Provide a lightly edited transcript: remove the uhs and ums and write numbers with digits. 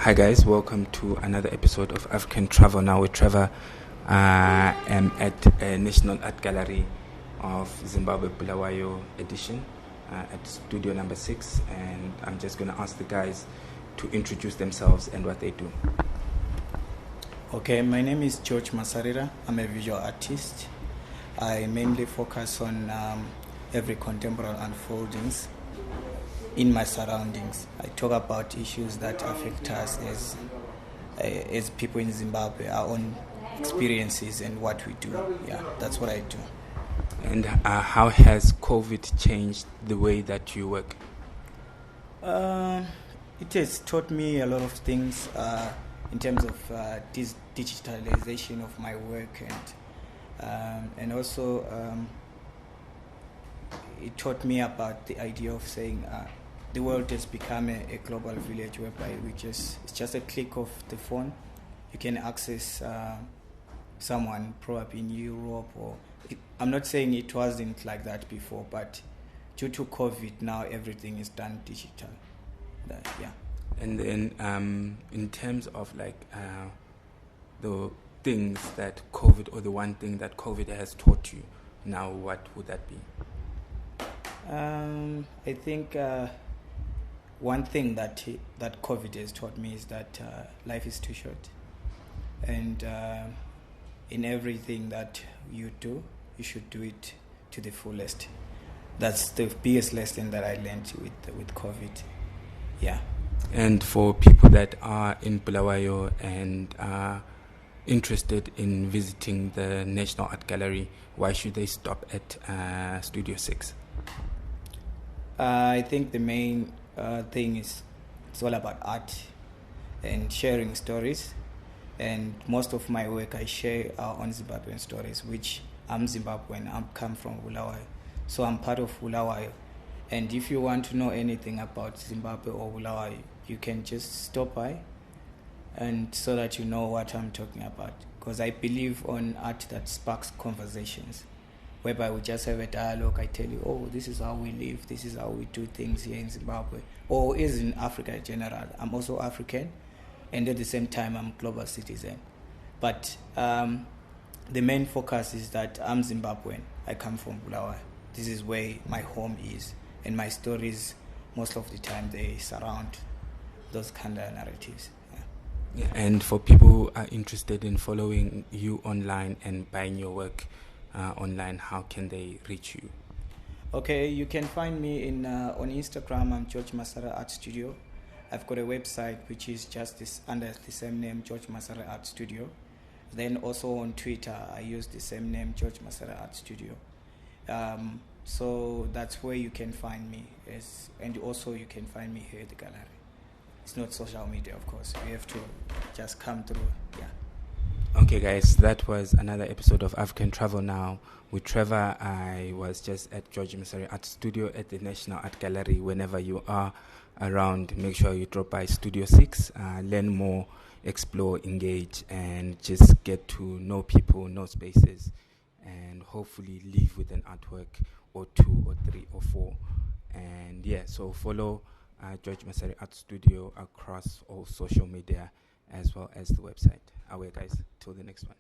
Hi guys, welcome to another episode of African Travel Now with Trevor. I'm at National Art Gallery of Zimbabwe, Bulawayo edition at studio number 6, and I'm just going to ask the guys to introduce themselves and what they do. Okay, my name is George Masarira. I'm a visual artist. I mainly focus on every contemporary unfoldings in my surroundings. I talk about issues that affect us as people in Zimbabwe, our own experiences and what we do. Yeah, that's what I do. And how has COVID changed the way that you work? It has taught me a lot of things in terms of this digitalization of my work, and also it taught me about the idea of saying the world has become a global village whereby it's just a click of the phone. You can access someone probably in Europe, I'm not saying it wasn't like that before, but due to COVID now everything is done digital. Yeah. And then in terms of the things that COVID, or the one thing that COVID has taught you, now what would that be? I think one thing that COVID has taught me is that life is too short, and in everything that you do, you should do it to the fullest. That's the biggest lesson that I learned with COVID. Yeah. And for people that are in Bulawayo and are interested in visiting the National Art Gallery, why should they stop at Studio 6? I think the main thing is it's all about art and sharing stories. And most of my work I share on Zimbabwean stories, which I'm Zimbabwean. I come from Bulawayo, so I'm part of Bulawayo. And if you want to know anything about Zimbabwe or Bulawayo, you can just stop by, and so that you know what I'm talking about. Because I believe on art that sparks conversations, whereby we just have a dialogue. I tell you, oh, this is how we live, this is how we do things here in Zimbabwe, or is in Africa in general. I'm also African, and at the same time, I'm a global citizen. But the main focus is that I'm Zimbabwean. I come from Bulawayo. This is where my home is, and my stories, most of the time, they surround those kind of narratives. Yeah. And for people who are interested in following you online and buying your work online, how can they reach you? Okay, you can find me on Instagram. I'm George Masarira Art Studio. I've got a website which is just under the same name, George Masarira Art Studio. Then also on Twitter, I use the same name, George Masarira Art Studio. So that's where you can find me, and also you can find me here at the gallery. It's not social media, of course. You have to just come through. Yeah. Okay, guys, that was another episode of African Travel Now with Trevor. I was just at George Masarira Art Studio at the National Art Gallery. Whenever you are around, make sure you drop by Studio 6, learn more, explore, engage, and just get to know people, know spaces, and hopefully leave with an artwork or 2 or 3 or 4. And yeah, so follow George Masarira Art Studio across all social media as well as the website. Away, guys, till the next one.